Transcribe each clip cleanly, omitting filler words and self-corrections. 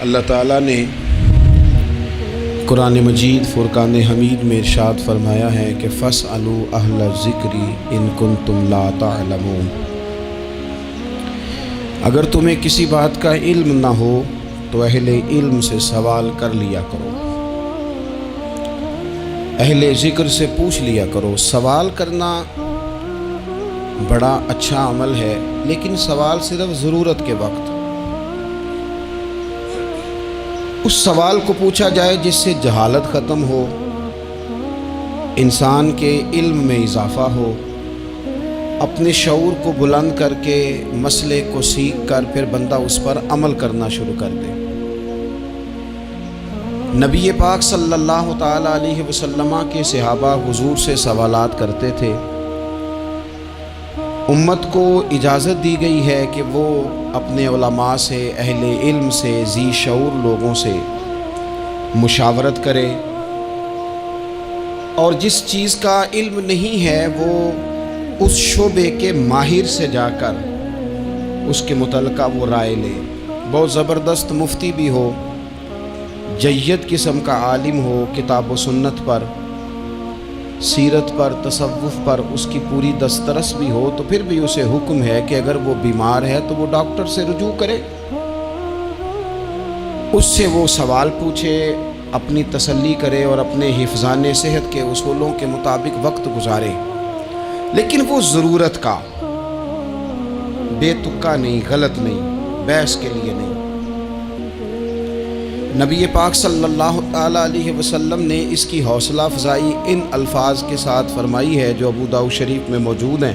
اللہ تعالیٰ نے قرآن مجید فرقان حمید میں ارشاد فرمایا ہے کہ فَاسْأَلُوا أَهْلَ الذِّكْرِ إِن كُنتُمْ لَا تَعْلَمُونَ۔ اگر تمہیں کسی بات کا علم نہ ہو تو اہل علم سے سوال کر لیا کرو، اہل ذکر سے پوچھ لیا کرو۔ سوال کرنا بڑا اچھا عمل ہے، لیکن سوال صرف ضرورت کے وقت اس سوال کو پوچھا جائے جس سے جہالت ختم ہو، انسان کے علم میں اضافہ ہو، اپنے شعور کو بلند کر کے مسئلے کو سیکھ کر پھر بندہ اس پر عمل کرنا شروع کر دے۔ نبی پاک صلی اللہ تعالیٰ علیہ وسلم کے صحابہ حضور سے سوالات کرتے تھے۔ امت کو اجازت دی گئی ہے کہ وہ اپنے علماء سے، اہل علم سے، ذی شعور لوگوں سے مشاورت کرے، اور جس چیز کا علم نہیں ہے وہ اس شعبے کے ماہر سے جا کر اس کے متعلقہ وہ رائے لے۔ بہت زبردست مفتی بھی ہو، جید قسم کا عالم ہو، کتاب و سنت پر، سیرت پر، تصوف پر اس کی پوری دسترس بھی ہو، تو پھر بھی اسے حکم ہے کہ اگر وہ بیمار ہے تو وہ ڈاکٹر سے رجوع کرے، اس سے وہ سوال پوچھے، اپنی تسلی کرے اور اپنے حفظان صحت کے اصولوں کے مطابق وقت گزارے، لیکن وہ ضرورت کا، بے تکا نہیں، غلط نہیں، بحث کے لیے نہیں۔ نبی پاک صلی اللہ تعالیٰ علیہ وسلم نے اس کی حوصلہ افزائی ان الفاظ کے ساتھ فرمائی ہے جو ابو داؤد شریف میں موجود ہیں۔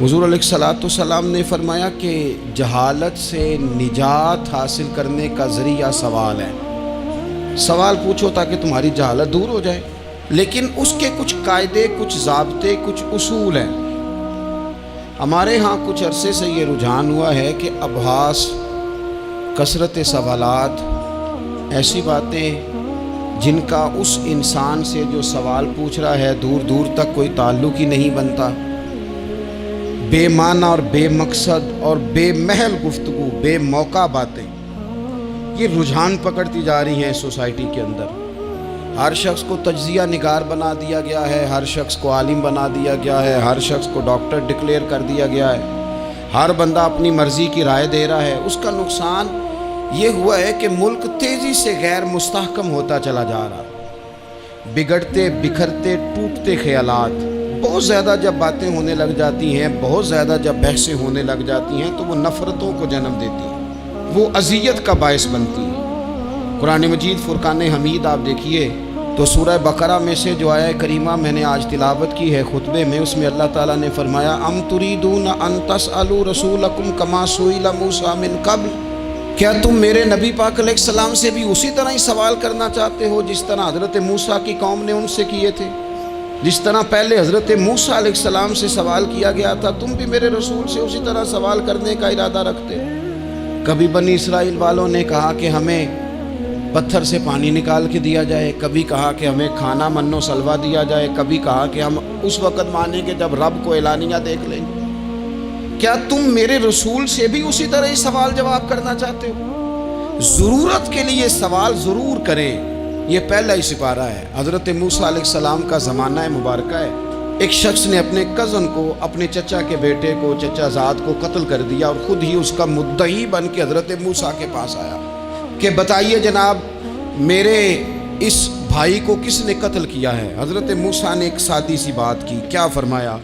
حضور علیہ الصلوۃ والسلام نے فرمایا کہ جہالت سے نجات حاصل کرنے کا ذریعہ سوال ہے۔ سوال پوچھو تاکہ تمہاری جہالت دور ہو جائے، لیکن اس کے کچھ قاعدے، کچھ ضابطے، کچھ اصول ہیں۔ ہمارے ہاں کچھ عرصے سے یہ رجحان ہوا ہے کہ ابحاث، کثرت سوالات، ایسی باتیں جن کا اس انسان سے جو سوال پوچھ رہا ہے دور دور تک کوئی تعلق ہی نہیں بنتا، بے معنی اور بے مقصد اور بے محل گفتگو، بے موقع باتیں، یہ رجحان پکڑتی جا رہی ہیں سوسائٹی کے اندر۔ ہر شخص کو تجزیہ نگار بنا دیا گیا ہے، ہر شخص کو عالم بنا دیا گیا ہے، ہر شخص کو ڈاکٹر ڈکلیئر کر دیا گیا ہے، ہر بندہ اپنی مرضی کی رائے دے رہا ہے۔ اس کا نقصان یہ ہوا ہے کہ ملک تیزی سے غیر مستحکم ہوتا چلا جا رہا، بگڑتے، بکھرتے، ٹوٹتے خیالات۔ بہت زیادہ جب باتیں ہونے لگ جاتی ہیں، بہت زیادہ جب بحثیں ہونے لگ جاتی ہیں تو وہ نفرتوں کو جنم دیتی ہیں، وہ اذیت کا باعث بنتی ہیں۔ قرآن مجید فرقان حمید آپ دیکھیے تو سورہ بقرہ میں سے جو آیہ کریمہ میں نے آج تلاوت کی ہے خطبے میں، اس میں اللہ تعالیٰ نے فرمایا ام تریدون ان تسألوا رسولکم کما سئل موسیٰ من قبل، کیا تم میرے نبی پاک علیہ السلام سے بھی اسی طرح ہی سوال کرنا چاہتے ہو جس طرح حضرت موسیٰ کی قوم نے ان سے کیے تھے؟ جس طرح پہلے حضرت موسیٰ علیہ السلام سے سوال کیا گیا تھا، تم بھی میرے رسول سے اسی طرح سوال کرنے کا ارادہ رکھتے؟ کبھی بنی اسرائیل والوں نے کہا کہ ہمیں پتھر سے پانی نکال کے دیا جائے، کبھی کہا کہ ہمیں کھانا من و سلوہ دیا جائے، کبھی کہا کہ ہم اس وقت مانیں گے جب رب کو اعلانیہ دیکھ لیں گے۔ کیا تم میرے رسول سے بھی اسی طرح ہی سوال جواب کرنا چاہتے ہو؟ ضرورت کے لیے سوال ضرور کریں، یہ پہلا ہی سپارہ ہے۔ حضرت موسیٰ علیہ السلام کا زمانہ مبارکہ ہے، ایک شخص نے اپنے کزن کو، اپنے چچا کے بیٹے کو، چچا زاد کو قتل کر دیا، اور خود ہی اس کا مدعی بن کے حضرت موسیٰ کے پاس آیا کہ بتائیے جناب میرے اس بھائی کو کس نے قتل کیا ہے؟ حضرت موسیٰ نے ایک سادی سی بات کی، کیا فرمایا؟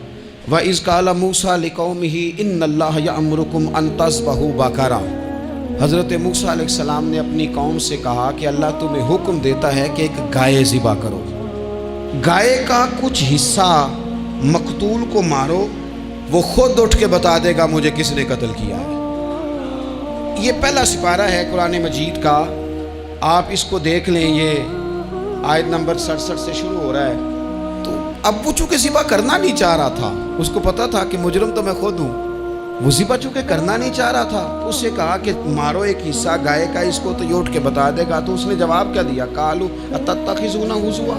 وَإِذْ قَالَ مُوسَىٰ لِقَوْمِهِ إِنَّ اللَّهَ يَأْمُرُكُمْ أَن تَذْبَحُوا بَقَرَةً۔ حضرت موسیٰ علیہ السلام نے اپنی قوم سے کہا کہ اللہ تمہیں حکم دیتا ہے کہ ایک گائے ذبح کرو، گائے کا کچھ حصہ مقتول کو مارو، وہ خود اٹھ کے بتا دے گا مجھے کس نے قتل کیا ہے۔ یہ پہلا سپارہ ہے قرآن مجید کا، آپ اس کو دیکھ لیں، یہ آیت نمبر 67 سے شروع ہو رہا ہے۔ اب وہ چونکہ ذبح کرنا نہیں چاہ رہا تھا، اس کو پتا تھا کہ مجرم تو میں خود ہوں، وہ ذبح چونکہ کرنا نہیں چاہ رہا تھا، اس سے کہا کہ مارو ایک حصہ گائے کا، اس کو تو یہ اٹھ کے بتا دے گا۔ تو اس نے جواب کیا دیا؟ قالوا اتتخذون ہزوا،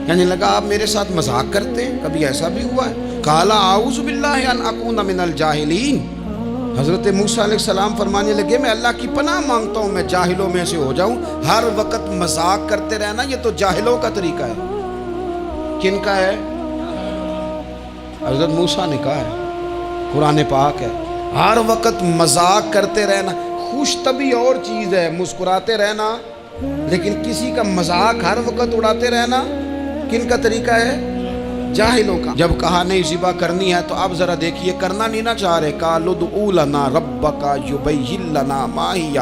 یعنی لگا آپ میرے ساتھ مذاق کرتے ہیں، کبھی ایسا بھی ہوا ہے؟ قال اعوذ باللہ ان اکون من الجاہلین، حضرت موسیٰ علیہ السلام فرمانے لگے میں اللہ کی پناہ مانگتا ہوں میں جاہلوں میں سے ہو جاؤں. ہر وقت مذاق کرتے رہنا یہ تو جاہلوں کا طریقہ ہے. کن کا ہے؟ حضرت موسیٰ نے کہا ہے، قرآن پاک ہے. ہر وقت مذاق کرتے رہنا. خوش طبعی اور چیز ہے، مسکراتے رہنا، لیکن کسی کا مذاق ہر وقت اڑاتے رہنا کن کا طریقہ ہے؟ جاہلوں کا. جب کہا نہیں ذبح کرنی ہے تو اب ذرا دیکھیے کرنا نہیں نہ چاہ رہے. قالوا ادع لنا ربک یبین لنا ما ہی.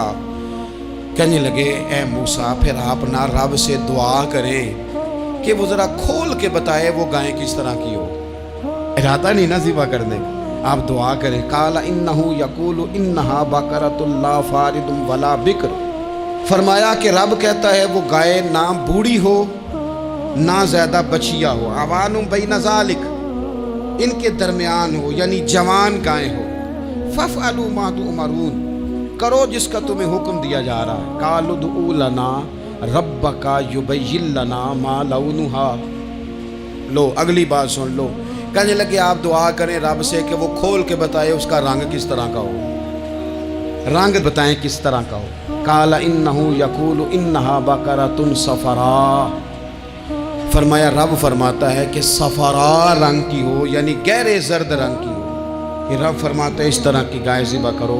کہنے لگے اے موسیٰ پھر آپ نہ رب سے دعا کریں کہ وہ ذرا کھول کے بتائے وہ گائے کس طرح کی ہو. ارادہ نہیں نہ ذبح کرنے کا، آپ دعا کریں. قال انہ یقول انہا بقرۃ لا فارض ولا بکر. فرمایا کہ رب کہتا ہے وہ گائے نہ بوڑھی ہو نہ زیادہ بچیا ہو. عوان بین ذالک، ان کے درمیان ہو، یعنی جوان گائے ہو. فافعلوا ما تؤمرون، کرو جس کا تمہیں حکم دیا جا رہا ہے. قالوا ادع لنا ربک یبین لنا ما لونھا. لو اگلی بات سن لو. کہنے لگے آپ دعا کریں رب سے کہ وہ کھول کے بتائے اس کا رنگ کس طرح کا ہو، رنگ بتائیں کس طرح کا ہو. قال انہ یقول انہا بقرۃ صفراء. فرمایا رب فرماتا ہے کہ صفراء رنگ کی ہو، یعنی گہرے زرد رنگ کی ہو. کہ رب فرماتا ہے اس طرح کی گائے ذبح کرو.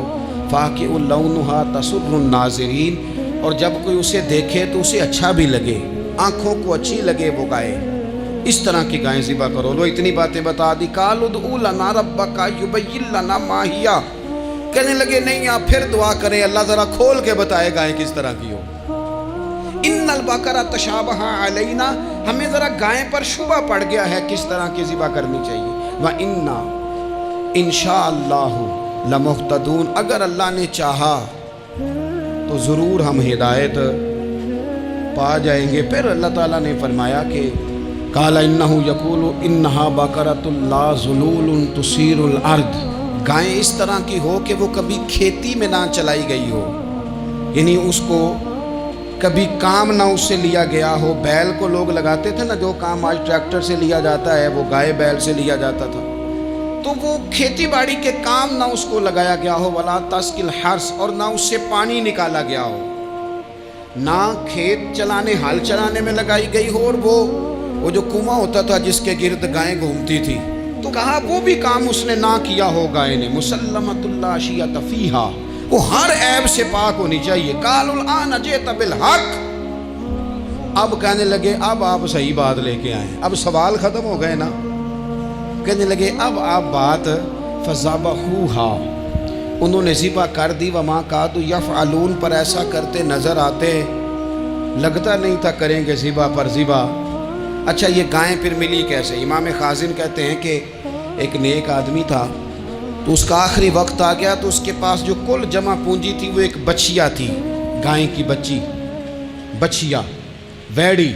فاقع لونھا تسر الناظرین، اور جب کوئی اسے دیکھے تو اسے اچھا بھی لگے، آنکھوں کو اچھی لگے وہ گائے. اس طرح کی گائیں ذبح کرو. لو اتنی باتیں بتا دی. قالوا ادع لنا ربک یبین لنا ما ہی. کہنے لگے نہیں آپ پھر دعا کریں اللہ ذرا کھول کے بتائے گائیں کس طرح کی ہو. ان البقرہ تشابہ علینا، ہمیں ذرا گائیں پر شبہ پڑ گیا ہے کس طرح کی ذبح کرنی چاہیے. وَإِنَّا انشاءاللہ لمہتدون، اگر اللہ نے چاہا تو ضرور ہم ہدایت پا جائیں گے. پھر اللہ تعالیٰ نے فرمایا کہ قال انہ یقول انہا بقرۃ لا ذلول تثیر الارض. گائیں اس طرح کی ہو کہ وہ کبھی کھیتی میں نہ چلائی گئی ہو، یعنی اس کو کبھی کام نہ اس سے لیا گیا ہو. بیل کو لوگ لگاتے تھے نا، جو کام آج ٹریکٹر سے لیا جاتا ہے وہ گائے بیل سے لیا جاتا تھا. تو وہ کھیتی باڑی کے کام نہ اس کو لگایا گیا ہو. ولا تسقی الحرث، اور نہ اس سے پانی نکالا گیا ہو، نہ کھیت چلانے ہل چلانے میں لگائی گئی ہو. اور وہ جو کنواں ہوتا تھا جس کے گرد گائیں گھومتی تھی، تو کہا وہ بھی کام اس نے نہ کیا ہو گائے نے. مسلمۃ لا شیۃ فیہا، وہ ہر عیب سے پاک ہونی چاہیے. قالوا الآن جئت بالحق، اب کہنے لگے اب آپ صحیح بات لے کے آئیں، اب سوال ختم ہو گئے نا. کہنے لگے اب آپ بات فذبحوہا، انہوں نے ذبح کر دی. وما کادوا یفعلون، پر ایسا کرتے نظر آتے، لگتا نہیں تھا کریں گے ذبح پر ذبح. اچھا یہ گائیں پھر ملی کیسے؟ امام خازن کہتے ہیں کہ ایک نیک آدمی تھا، تو اس کا آخری وقت آ گیا، تو اس کے پاس جو کل جمع پونجی تھی وہ ایک بچیا تھی، گائیں کی بچی، بچیا ویڑی،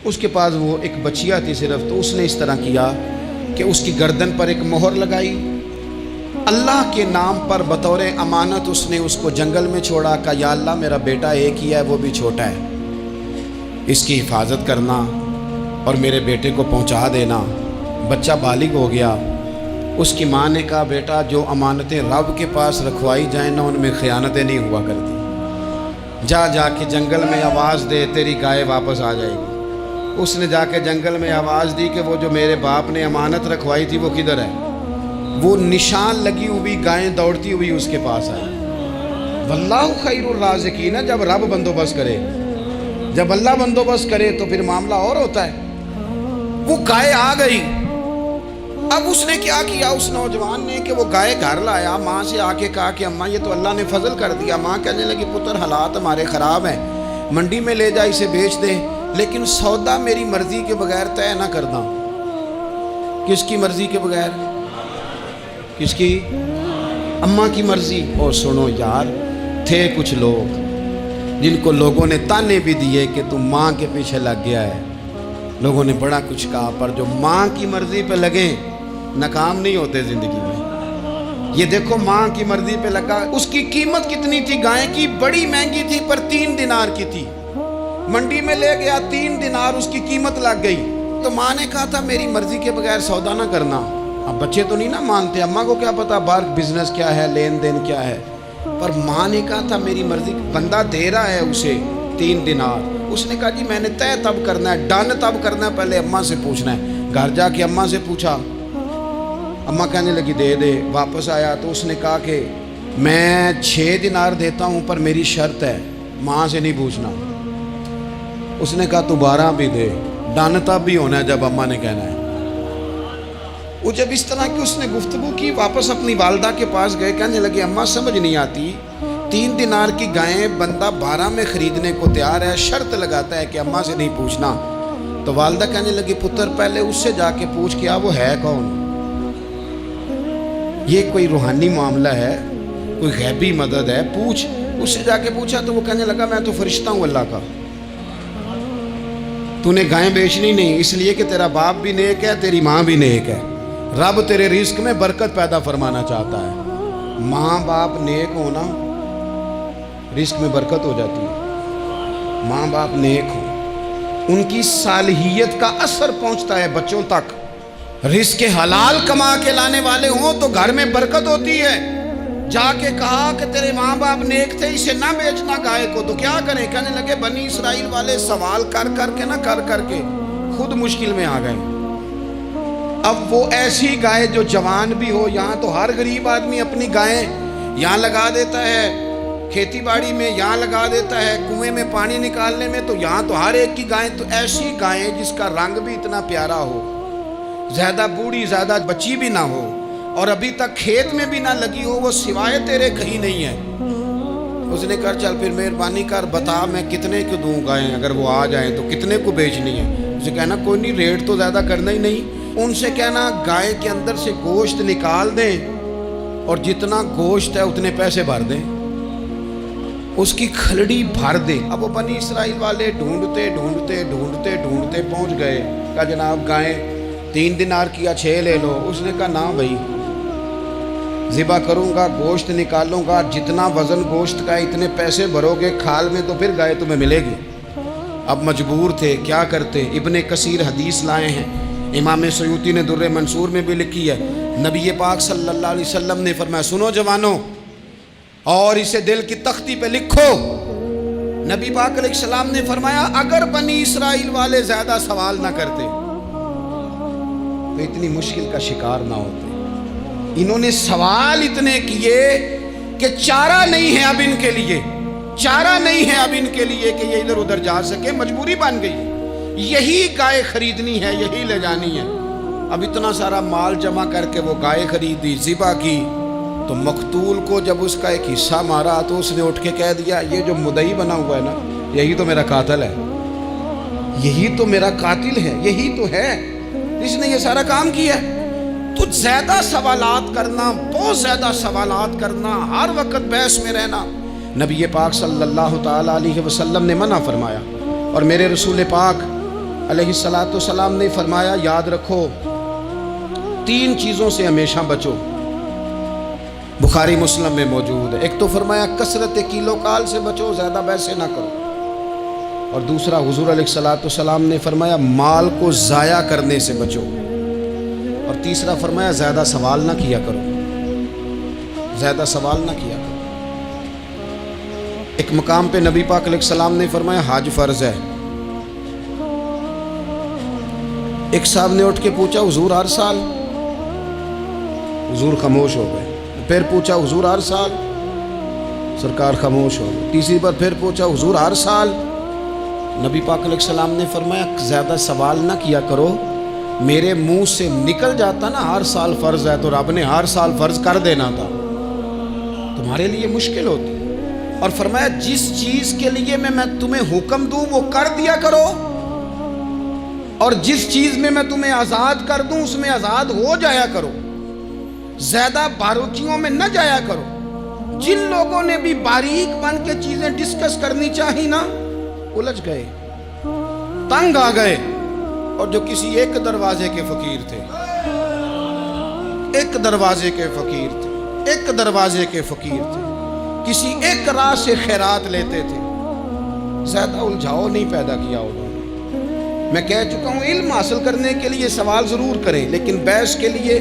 اس کے پاس وہ ایک بچیا تھی صرف. تو اس نے اس طرح کیا کہ اس کی گردن پر ایک مہر لگائی، اللہ کے نام پر بطور امانت اس نے اس کو جنگل میں چھوڑا. کہا یا اللہ میرا بیٹا ایک ہی ہے، وہ بھی چھوٹا ہے، اس کی حفاظت کرنا اور میرے بیٹے کو پہنچا دینا. بچہ بالغ ہو گیا. اس کی ماں نے کہا بیٹا جو امانتیں رب کے پاس رکھوائی جائیں نا ان میں خیانتیں نہیں ہوا کرتی. جا کے جنگل میں آواز دے تیری گائے واپس آ جائے گی. اس نے جا کے جنگل میں آواز دی کہ وہ جو میرے باپ نے امانت رکھوائی تھی وہ کدھر ہے. وہ نشان لگی ہوئی گائیں دوڑتی ہوئی اس کے پاس آئی. واللہ خیر الرازقین، جب رب بندوبست کرے، جب اللہ بندوبست کرے تو پھر معاملہ اور ہوتا ہے. وہ گائے آ گئی. اب اس نے کیا کیا اس نوجوان نے کہ وہ گائے گھر لایا، ماں سے آ کے کہا کہ اماں یہ تو اللہ نے فضل کر دیا. ماں کہنے لگی پتر حالات ہمارے خراب ہیں، منڈی میں لے جا اسے بیچ دے، لیکن سودا میری مرضی کے بغیر طے نہ کرنا. کس کی مرضی کے بغیر؟ کس کی؟ اماں کی مرضی. اور سنو یار، تھے کچھ لوگ جن کو لوگوں نے تانے بھی دیے کہ تم ماں کے پیچھے لگ گیا ہے، لوگوں نے بڑا کچھ کہا، پر جو ماں کی مرضی پہ لگیں ناکام نہیں ہوتے زندگی میں. یہ دیکھو ماں کی مرضی پہ لگا. اس کی قیمت کتنی تھی گائے کی؟ بڑی مہنگی تھی، پر 3 دینار کی تھی. منڈی میں لے گیا، 3 دینار اس کی قیمت لگ گئی. تو ماں نے کہا تھا میری مرضی کے بغیر سودا نہ کرنا. اب بچے تو نہیں نا مانتے، اماں کو کیا پتا باہر بزنس کیا ہے، لین دین کیا ہے، پر ماں نے کہا تھا میری مرضی، بندہ دے رہا ہے اسے 3 دینار، اس نے کہا جی میں نے طے تب کرنا ہے، ڈن تب کرنا ہے، پہلے اماں سے پوچھنا ہے۔ گھر جا کے اماں سے پوچھا، اماں کہنے لگی دے دے۔ واپس آیا تو اس نے کہا کہ میں 6 دینار دیتا ہوں پر میری شرط ہے، ماں سے نہیں پوچھنا۔ اس نے کہا تو 12 بھی دے، ڈن تب بھی ہونا ہے جب اماں نے کہنا ہے۔ وہ جب اس طرح کی اس نے گفتگو کی، واپس اپنی والدہ کے پاس گئے، کہنے لگے اماں سمجھ نہیں آتی، 3 دینار کی گائیں بندہ 12 میں خریدنے کو تیار ہے، شرط لگاتا ہے کہ اماں سے نہیں پوچھنا۔ تو والدہ کہنے لگی پتر پہلے اس سے جا کے پوچھ کیا وہ ہے کون، یہ کوئی روحانی معاملہ ہے، کوئی غیبی مدد ہے، پوچھ۔ اس سے جا کے پوچھا تو وہ کہنے لگا میں تو فرشتہ ہوں اللہ کا، تو نے گائیں بیچنی نہیں، اس لیے کہ تیرا باپ بھی نیک ہے، تیری ماں بھی نیک ہے، رب تیرے رزق میں برکت پیدا فرمانا چاہتا ہے۔ ماں باپ نیک ہونا رزق میں برکت ہو جاتی ہے، ماں باپ نیک ہو، ان کی صالحیت کا اثر پہنچتا ہے بچوں تک، رزق حلال کما کے لانے والے ہوں تو گھر میں برکت ہوتی ہے۔ جا کے کہا کہ تیرے ماں باپ نیک تھے، اسے نہ بیچنا گائے کو، تو کیا کریں؟ کہنے لگے بنی اسرائیل والے سوال کر کر کے خود مشکل میں آ گئے۔ اب وہ ایسی گائے جو جوان بھی ہو، یہاں تو ہر غریب آدمی اپنی گائیں یہاں لگا دیتا ہے، کھیتی باڑی میں یہاں لگا دیتا ہے، کنویں میں پانی نکالنے میں، تو یہاں تو ہر ایک کی گائیں، تو ایسی گائیں جس کا رنگ بھی اتنا پیارا ہو، زیادہ بوڑھی زیادہ بچی بھی نہ ہو، اور ابھی تک کھیت میں بھی نہ لگی ہو، وہ سوائے تیرے کہیں نہیں ہے۔ اس نے کہا چل پھر مہربانی کر بتا میں کتنے کو دوں گائیں، اگر وہ آ جائیں تو کتنے کو بیچنی ہے؟ اسے کہنا کوئی نہیں، ریٹ تو زیادہ کرنا ہی نہیں، ان سے کہنا گائے کے اندر سے گوشت نکال دیں اور جتنا گوشت ہے اتنے پیسے بھر دیں، اس کی کھلڑی بھر دیں۔ اب وہ بنی اسرائیل والے ڈھونڈتے پہنچ گئے، کہا جناب گائیں 3 دینار کیا 6 لے لو۔ اس نے کہا نہ بھائی، ذبح کروں گا، گوشت نکالوں گا، جتنا وزن گوشت کا اتنے پیسے بھرو گے کھال میں تو پھر گائے تمہیں ملے گی۔ اب مجبور تھے، کیا کرتے؟ ابن کثیر حدیث لائے ہیں، امام سیوطی نے در منصور میں بھی لکھی ہے، نبی پاک صلی اللہ علیہ وسلم نے فرمایا سنو جوانوں، اور اسے دل کی تختی پہ لکھو، نبی پاک علیہ السلام نے فرمایا اگر بنی اسرائیل والے زیادہ سوال نہ کرتے تو اتنی مشکل کا شکار نہ ہوتے۔ انہوں نے سوال اتنے کیے کہ چارہ نہیں ہے اب ان کے لیے، چارہ نہیں ہے اب ان کے لیے کہ یہ ادھر ادھر جا سکے، مجبوری بن گئی، یہی گائے خریدنی ہے، یہی لے جانی ہے۔ اب اتنا سارا مال جمع کر کے وہ گائے خریدی، ذبح کی، تو مقتول کو جب اس کا ایک حصہ مارا تو اس نے اٹھ کے کہہ دیا یہ جو مدعی بنا ہوا ہے نا، یہی تو میرا قاتل ہے، یہی تو میرا قاتل ہے، یہی تو ہے، اس نے یہ سارا کام کیا ہے۔ تو زیادہ سوالات کرنا، بہت زیادہ سوالات کرنا، ہر وقت بحث میں رہنا، نبی پاک صلی اللہ تعالی علیہ وسلم نے منع فرمایا، اور میرے رسول پاک علیہ السلام نے فرمایا یاد رکھو 3 چیزوں سے ہمیشہ بچو، بخاری مسلم میں موجود ہے۔ ایک تو فرمایا کثرت کیلو کال سے بچو، زیادہ بحث نہ کرو، اور دوسرا حضور علیہ السلام نے فرمایا مال کو ضائع کرنے سے بچو، اور تیسرا فرمایا زیادہ سوال نہ کیا کرو، زیادہ سوال نہ کیا کرو۔ ایک مقام پہ نبی پاک علیہ السلام نے فرمایا حج فرض ہے، ایک صاحب نے اٹھ کے پوچھا حضور ہر سال؟ حضور خاموش ہو گئے۔ پھر پوچھا حضور ہر سال؟ سرکار خاموش ہو گئے۔ تیسری بار پھر پوچھا حضور ہر سال؟ نبی پاک علیہ السلام نے فرمایا زیادہ سوال نہ کیا کرو، میرے منہ سے نکل جاتا نا ہر سال فرض ہے تو رب نے ہر سال فرض کر دینا تھا، تمہارے لیے مشکل ہوتی۔ اور فرمایا جس چیز کے لیے میں تمہیں حکم دوں وہ کر دیا کرو، اور جس چیز میں تمہیں آزاد کر دوں اس میں آزاد ہو جایا کرو، زیادہ باریکیوں میں نہ جایا کرو۔ جن لوگوں نے بھی باریک بن کے چیزیں ڈسکس کرنی چاہی نا، الجھ گئے، تنگ آ گئے، اور جو کسی ایک دروازے کے فقیر تھے، ایک دروازے کے فقیر تھے، ایک دروازے کے فقیر تھے، کسی ایک راہ سے خیرات لیتے تھے، زیادہ الجھاؤ نہیں پیدا کیا انہوں نے۔ میں کہہ چکا ہوں علم حاصل کرنے کے لیے سوال ضرور کریں، لیکن بحث کے لیے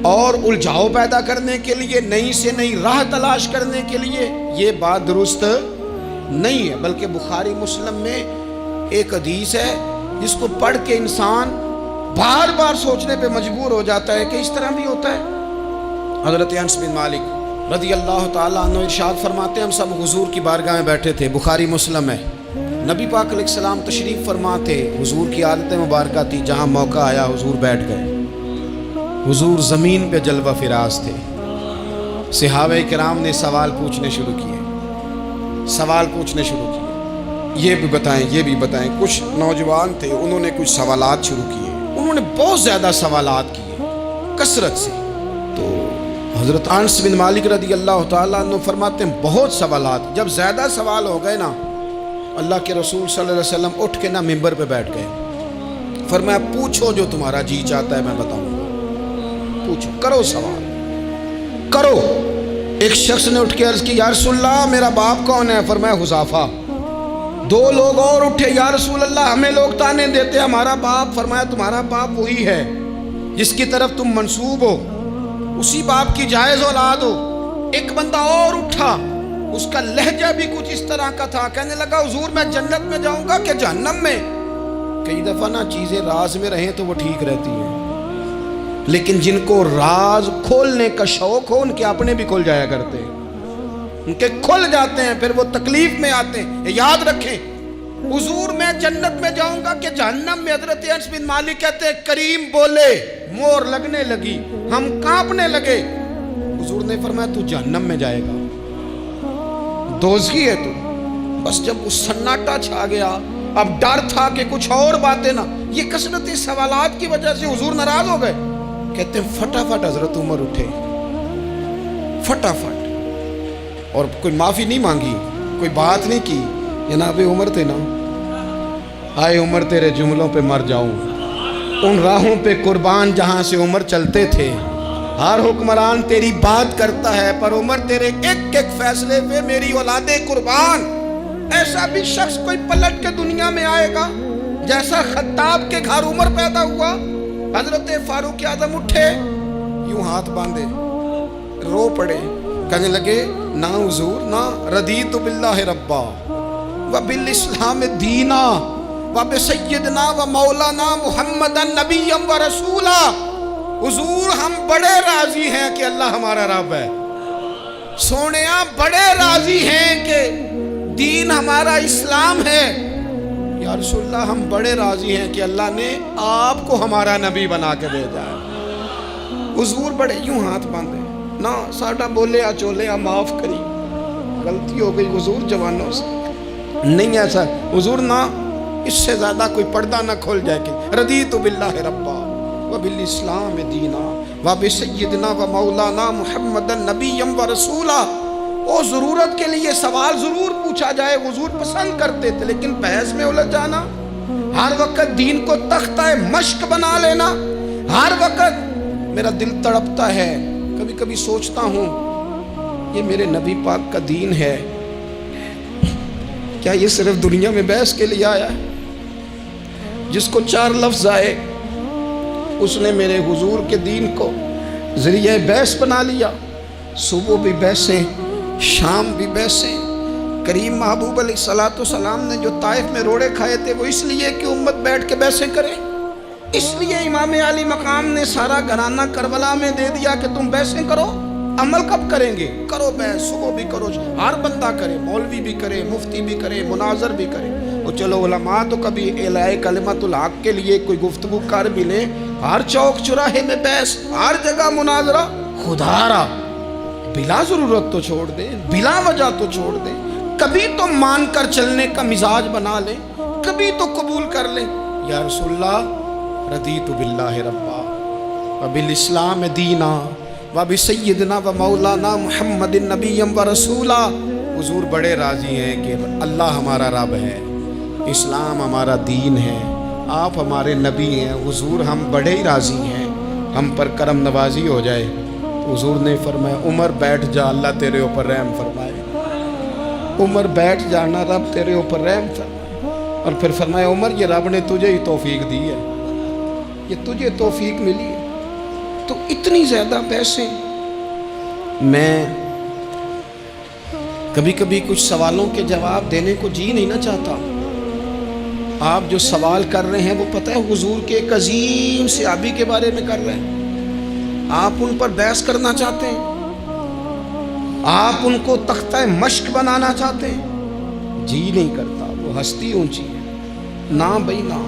اور الجھاؤ پیدا کرنے کے لیے، نئی سے نئی راہ تلاش کرنے کے لیے، یہ بات درست نہیں ہے۔ بلکہ بخاری مسلم میں ایک حدیث ہے جس کو پڑھ کے انسان بار بار سوچنے پہ مجبور ہو جاتا ہے کہ اس طرح بھی ہوتا ہے۔ حضرت انس بن مالک رضی اللہ تعالیٰ عنہ ارشاد فرماتے ہیں، ہم سب حضور کی بارگاہ میں بیٹھے تھے، بخاری مسلم ہے، نبی پاک علیہ السلام تشریف فرما تھے، حضور کی عادت مبارکہ تھی، جہاں موقع آیا حضور بیٹھ گئے۔ حضور زمین پہ جلوہ فراز تھے، صحابہ کرام نے سوال پوچھنے شروع کیے، یہ بھی بتائیں، یہ بھی بتائیں۔ کچھ نوجوان تھے، انہوں نے کچھ سوالات شروع کیے، انہوں نے بہت زیادہ سوالات کیے کثرت سے۔ تو حضرت انس بن مالک رضی اللہ تعالیٰ عنہ فرماتے ہیں بہت سوالات، جب زیادہ سوال ہو گئے نا، اللہ کے رسول صلی اللہ علیہ وسلم اٹھ کے نا ممبر پہ بیٹھ گئے، فرمایا پوچھو جو تمہارا جی چاہتا ہے میں بتاؤں گا، پوچھو، کرو سوال کرو۔ ایک شخص نے اٹھ کے عرض کی، یا رسول اللہ میرا باپ کون ہے؟ فرمایا حذیفہ۔ دو لوگ اور اٹھے، یا رسول اللہ ہمیں لوگ تانے دیتے ہمارا باپ۔ فرمایا تمہارا باپ وہی ہے جس کی طرف تم منسوب ہو، اسی باپ کی جائز اولاد ہو۔ ایک بندہ اور اٹھا، اس کا لہجہ بھی کچھ اس طرح کا تھا، کہنے لگا حضور میں جنت میں جاؤں گا کہ جہنم میں؟ کئی دفعہ نا چیزیں راز میں رہیں تو وہ ٹھیک رہتی ہیں، لیکن جن کو راز کھولنے کا شوق ہو ان کے اپنے بھی کھل جایا کرتے ہیں، ان کے کھل جاتے ہیں، پھر وہ تکلیف میں آتے ہیں۔ یاد رکھیں، حضور میں جنت میں جاؤں گا کہ جہنم میں؟ حضرت انس بن مالک کہتے ہیں کریم بولے، مور لگنے لگی، ہم کانپنے لگے۔ حضور نے فرمایا تو جہنم میں جائے گا، دوزخی ہے تو۔ بس جب وہ سناٹا چھا گیا، اب ڈر تھا کہ کچھ اور باتیں نہ، یہ کثرت سوالات کی وجہ سے حضور ناراض ہو گئے۔ کہتے ہیں فٹافٹ حضرت عمر اٹھے، فٹافٹ، اور کوئی معافی نہیں مانگی، کوئی بات نہیں کی۔ جناب عمر تھے نا، آئے عمر تیرے جملوں پہ مر جاؤں، ان راہوں پہ قربان جہاں سے عمر چلتے تھے۔ ہر حکمران تیری بات کرتا ہے، پر عمر تیرے ایک ایک فیصلے پہ میری اولادیں قربان۔ ایسا بھی شخص کوئی پلٹ کے دنیا میں آئے گا جیسا خطاب کے گھر عمر پیدا ہوا۔ حضرت فاروق اعظم اٹھے، یوں ہاتھ باندھے، رو پڑے، کہنے لگے نہ حضور نہ، رضیت باللہ ربا وبالاسلام دینا وبسیدنا ومولانا محمد نبیا ورسولا۔ حضور ہم بڑے راضی ہیں کہ اللہ ہمارا رب ہے، سونیا بڑے راضی ہیں کہ دین ہمارا اسلام ہے۔ یا رسول اللہ ہم بڑے راضی ہیں کہ اللہ نے آپ کو ہمارا نبی بنا کے بھیجا ہے۔ حضور بڑے، یوں ہاتھ باندھے، نہ ساڈا بولیا چولیا معاف کری، غلطی ہو گئی حضور جوانوں سے، نہیں ایسا حضور، نہ اس سے زیادہ کوئی پردہ نہ کھول جائے کہ رضیت باللہ ربا وبالاسلام دینا وبسیدنا ومولانا محمد نبیا ورسولا۔ وہ ضرورت کے لیے سوال ضرور پوچھا جائے، حضور پسند کرتے تھے، لیکن بحث میں الجھ جانا، ہر وقت دین کو تختہ مشق بنا لینا، ہر وقت میرا دل تڑپتا ہے، کبھی کبھی سوچتا ہوں یہ میرے نبی پاک کا دین ہے، کیا یہ صرف دنیا میں بحث کے لیے آیا ہے؟ جس کو 4 لفظ آئے اس نے میرے حضور کے دین کو ذریعہ بحث بنا لیا۔ صبح بھی بحثیں، شام بھی بحثیں۔ کریم محبوب علیہ السلام نے جو طائف میں روڑے کھائے تھے وہ اس لیے کہ امت بیٹھ کے بحثیں کرے، اس لیے امام علی مقام نے سارا گھرانہ کربلا میں دے دیا کہ تم بحثیں کرو۔ عمل کب کریں گے؟ کرو بحث، صبح بھی کرو، ہر بندہ کرے، مولوی بھی کرے، مفتی بھی کرے، مناظر بھی کرے۔ اور چلو علماء تو کبھی اعلاء کلمت الحق کے لیے کوئی گفتگو کر بھی لیں، ہر چوک چراہے میں بحث، ہر جگہ مناظرہ، خدا را بلا ضرورت تو چھوڑ دیں، بلا وجہ تو چھوڑ دیں، کبھی تو مان کر چلنے کا مزاج بنا لیں، کبھی تو قبول کر لیں۔ یا رسول اللہ رضیت باللہ ربا وبالاسلام دینا وبسیدنا ومولانا محمد نبیا ورسولا۔ حضور بڑے راضی ہیں کہ اللہ ہمارا رب ہے، اسلام ہمارا دین ہے، آپ ہمارے نبی ہیں۔ حضور ہم بڑے ہی راضی ہیں، ہم پر کرم نوازی ہو جائے۔ حضور نے فرمایا عمر بیٹھ جا، اللہ تیرے اوپر رحم فرمائے۔ عمر بیٹھ جانا، رب تیرے اوپر رحم فرمائے۔ اور پھر فرمایا عمر یہ رب نے تجھے ہی توفیق دی ہے، یہ تجھے توفیق ملی ہے، تو اتنی زیادہ بحثیں. میں کبھی کبھی کچھ سوالوں کے جواب دینے کو جی نہیں نہ چاہتا. آپ جو سوال کر رہے ہیں وہ پتہ ہے حضور کے ایک عظیم صحابی کے بارے میں کر رہے ہیں. آپ ان پر بحث کرنا چاہتے ہیں, آپ ان کو تختہ مشق بنانا چاہتے ہیں. جی نہیں کرتا, وہ ہستی اونچی ہے. نہ بھائی نہ,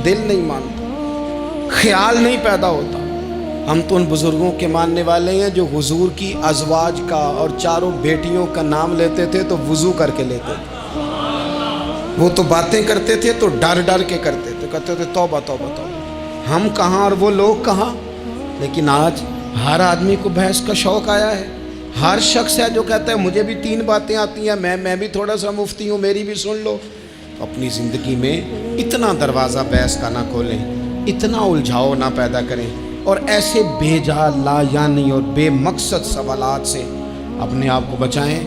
دل نہیں مانتا, خیال نہیں پیدا ہوتا. ہم تو ان بزرگوں کے ماننے والے ہیں جو حضور کی ازواج کا اور چاروں بیٹیوں کا نام لیتے تھے تو وضو کر کے لیتے تھے. وہ تو باتیں کرتے تھے تو ڈر ڈر کے کرتے تھے, کہتے تھے توبہ توبہ توبہ. ہم کہاں اور وہ لوگ کہاں. لیکن آج ہر آدمی کو بحث کا شوق آیا ہے. ہر شخص ہے جو کہتا ہے مجھے بھی 3 باتیں آتی ہیں, میں بھی تھوڑا سا مفتی ہوں, میری بھی سن لو. اپنی زندگی میں اتنا دروازہ بحث کا نہ کھولیں, اتنا الجھاؤ نہ پیدا کریں, اور ایسے بے جا لا یعنی اور بے مقصد سوالات سے اپنے آپ کو بچائیں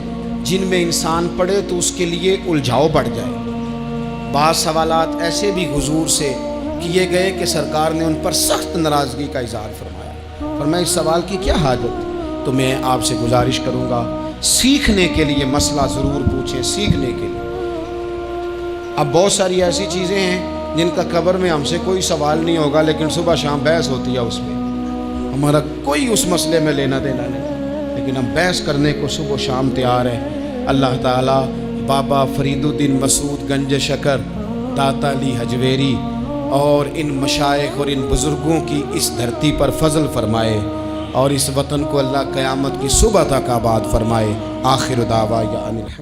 جن میں انسان پڑھے تو اس کے لیے الجھاؤ بڑھ جائے. بعض سوالات ایسے بھی حضور سے کیے گئے کہ سرکار نے ان پر سخت ناراضگی کا اظہار فرمایا. فرمایا اس سوال کی کیا حاجت. تو میں آپ سے گزارش کروں گا سیکھنے کے لیے مسئلہ ضرور پوچھیں, سیکھنے کے لیے. اب بہت ساری ایسی چیزیں ہیں جن کا قبر میں ہم سے کوئی سوال نہیں ہوگا, لیکن صبح شام بحث ہوتی ہے اس میں. ہمارا کوئی اس مسئلے میں لینا دینا نہیں, لیکن ہم بحث کرنے کو صبح و شام تیار ہیں. اللہ تعالیٰ بابا فرید الدین مسعود گنج شکر, داتا علی حجویری اور ان مشائخ اور ان بزرگوں کی اس دھرتی پر فضل فرمائے, اور اس وطن کو اللہ قیامت کی صبح تک آباد فرمائے. آخر دعوانا